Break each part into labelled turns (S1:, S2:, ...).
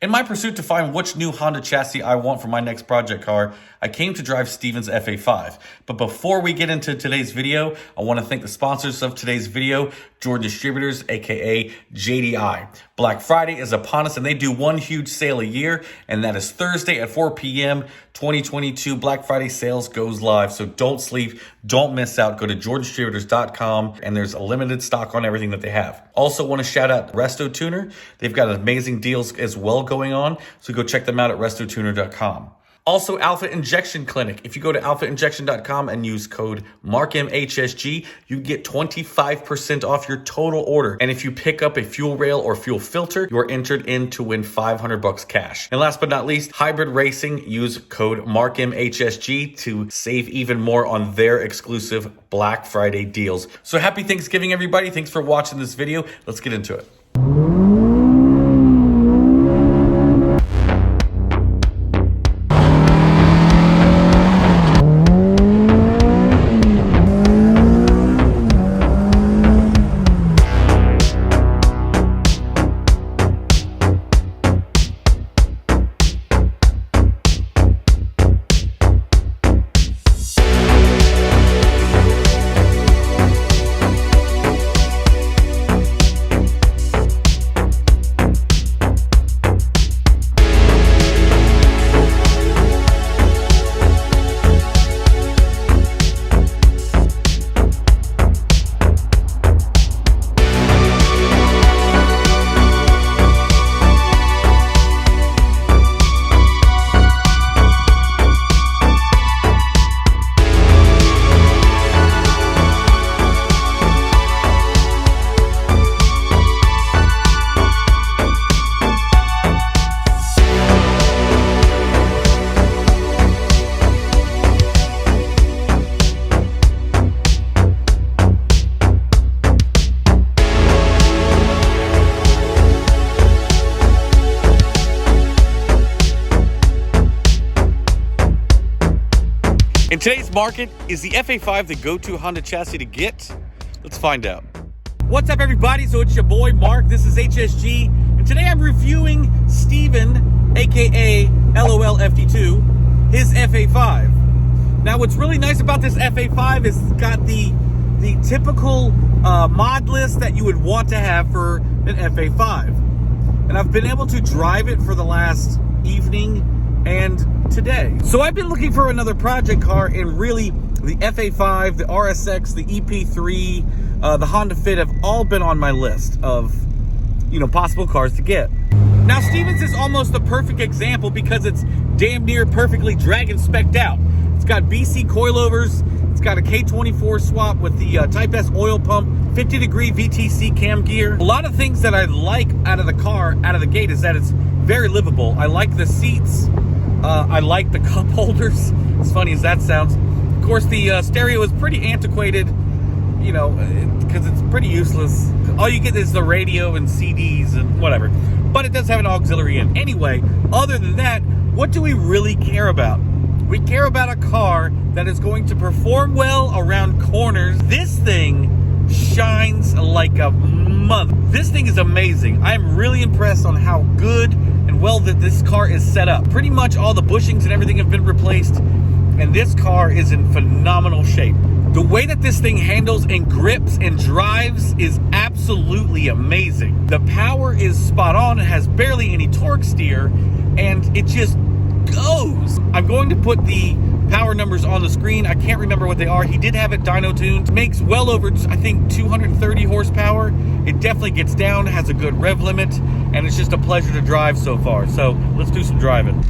S1: In my pursuit to find which new Honda chassis I want for my next project car, I came to drive Steven's FA5. But before we get into today's video, I want to thank the sponsors of today's video, Jordan Distributors, aka JDI. Black Friday is upon us and they do one huge sale a year, and that is Thursday at 4 p.m. 2022. Black Friday sales goes live, so don't sleep, don't miss out. Go to jordandistributors.com and there's a limited stock on everything that they have. Also want to shout out Resto Tuner. They've got amazing deals as well going on, so go check them out at restotuner.com. Also, Alpha Injection Clinic. If you go to alphainjection.com and use code MARKMHSG, you get 25% off your total order. And if you pick up a fuel rail or fuel filter, you are entered in to win $500 cash. And last but not least, Hybrid Racing. Use code MARKMHSG to save even more on their exclusive Black Friday deals. So happy Thanksgiving, everybody. Thanks for watching this video. Let's get into it. In today's market, is the FA5 the go-to Honda chassis to get? Let's find out. What's up, everybody? So it's your boy Mark. This is HSG, and today I'm reviewing Steven, aka LOLFD2, his FA5. Now, what's really nice about this FA5 is it's got the typical mod list that you would want to have for an FA5, and I've been able to drive it for the last evening and today. So I've been looking for another project car, and really the FA5, the RSX, the EP3, the Honda Fit have all been on my list of, possible cars to get. Now, Steven's is almost the perfect example because it's damn near perfectly drag and spec'd out. It's got BC coilovers, it's got a K24 swap with the Type S oil pump, 50-degree VTC cam gear. A lot of things that I like out of the car, out of the gate, is that it's very livable. I like the seats. I like the cup holders, as funny as that sounds. Of course, the stereo is pretty antiquated, because it's pretty useless. All you get is the radio and CDs and whatever. But it does have an auxiliary in. Anyway, other than that, what do we really care about? We care about a car that is going to perform well around corners. This thing shines like a mother. This thing is amazing. I'm really impressed on how good and well that this car is set up. Pretty much all the bushings and everything have been replaced, and this car is in phenomenal shape. The way that this thing handles and grips and drives is absolutely amazing. The power is spot on. It has barely any torque steer, and it just goes. I'm going to put the power numbers on the screen. I can't remember what they are. He did have it dyno tuned. Makes well over, I think, 230 horsepower. It definitely gets down, has a good rev limit, and it's just a pleasure to drive so far. So let's do some driving.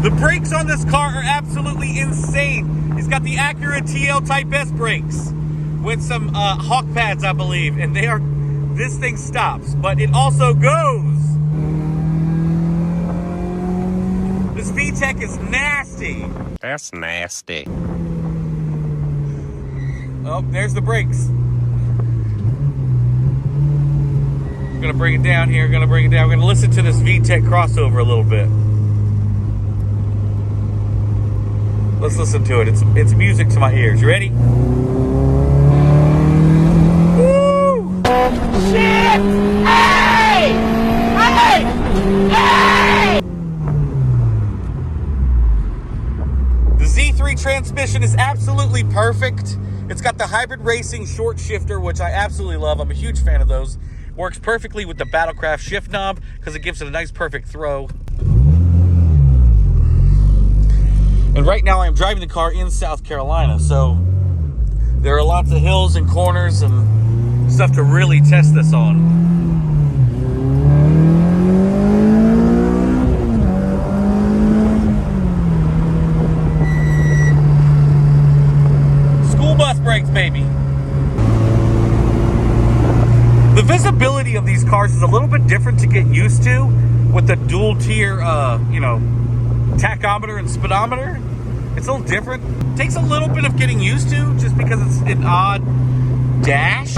S1: The brakes on this car are absolutely insane. He's got the Acura TL Type S brakes with some hawk pads, I believe, and this thing stops, but it also goes. This VTEC is nasty.
S2: That's nasty.
S1: Oh, there's the brakes. gonna bring it down here, gonna bring it down. We're gonna listen to this VTEC crossover a little bit. Let's listen to it. It's music to my ears. You ready? Woo! Shit! Hey! Hey! Hey! The Z3 transmission is absolutely perfect. It's got the hybrid racing short shifter, which I absolutely love. I'm a huge fan of those. Works perfectly with the Battlecraft shift knob because it gives it a nice perfect throw. And right now I'm driving the car in South Carolina, so there are lots of hills and corners and stuff to really test this on. School bus brakes, baby. The visibility of these cars is a little bit different to get used to with the dual tier, tachometer and speedometer. It's a little different. It takes a little bit of getting used to just because it's an odd dash.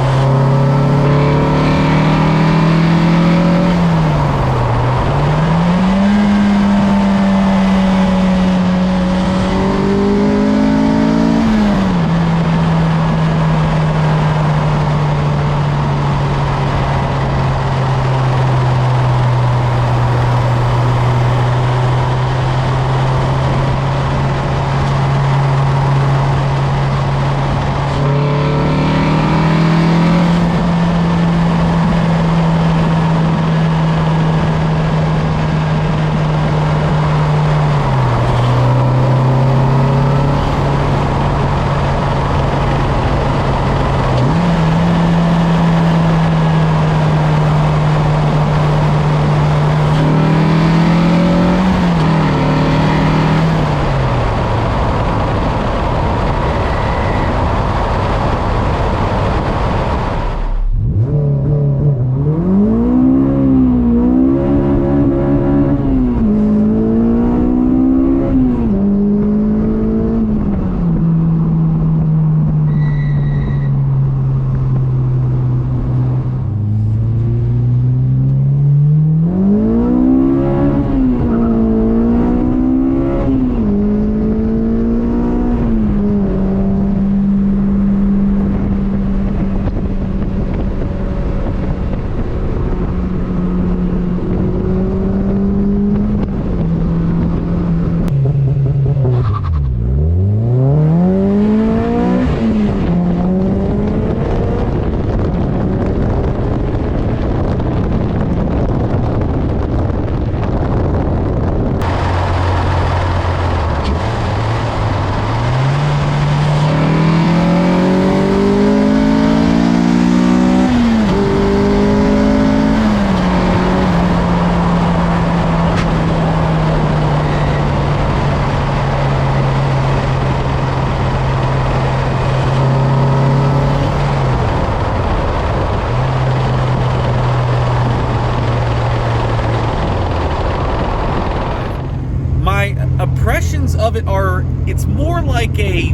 S1: Impressions of it are, it's more like a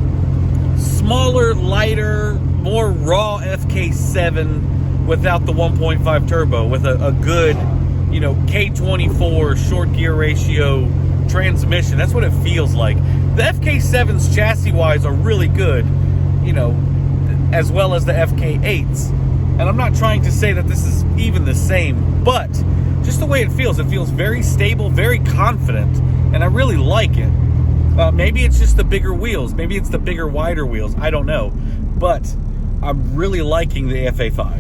S1: smaller, lighter, more raw FK7 without the 1.5 turbo, with a good, K24 short gear ratio transmission. That's what it feels like. The FK7s chassis-wise are really good, as well as the FK8s. And I'm not trying to say that this is even the same, but just the way it feels very stable, very confident, and I really like it. Maybe it's just the bigger wheels. Maybe it's the bigger, wider wheels. I don't know. But I'm really liking the FA5.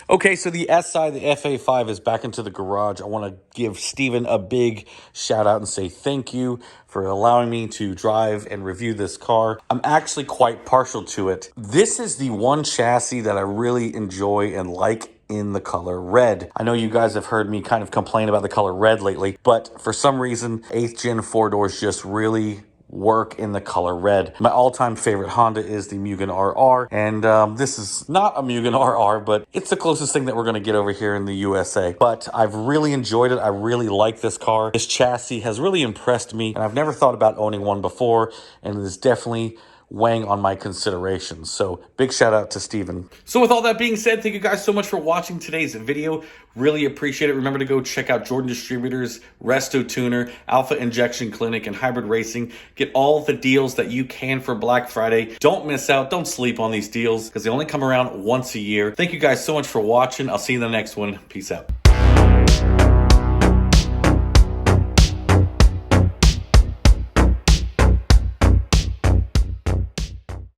S1: Okay, so the SI, the FA5 is back into the garage. I want to give Steven a big shout out and say thank you for allowing me to drive and review this car. I'm actually quite partial to it. This is the one chassis that I really enjoy and like in the color red. I know you guys have heard me kind of complain about the color red lately, but for some reason, 8th gen 4-doors just really work in the color red. My all-time favorite Honda is the Mugen RR, and this is not a Mugen RR, but it's the closest thing that we're going to get over here in the USA. But I've really enjoyed it. I really like this car. This chassis has really impressed me, and I've never thought about owning one before, and it is definitely weighing on my considerations. So big shout out to Steven. So with all that being said, thank you guys so much for watching today's video. Really appreciate it. Remember to go check out Jordan Distributors, Resto Tuner, Alpha Injection Clinic, and Hybrid Racing. Get all the deals that you can for Black Friday. Don't miss out. Don't sleep on these deals because they only come around once a year. Thank you guys so much for watching. I'll see you in the next one. Peace out.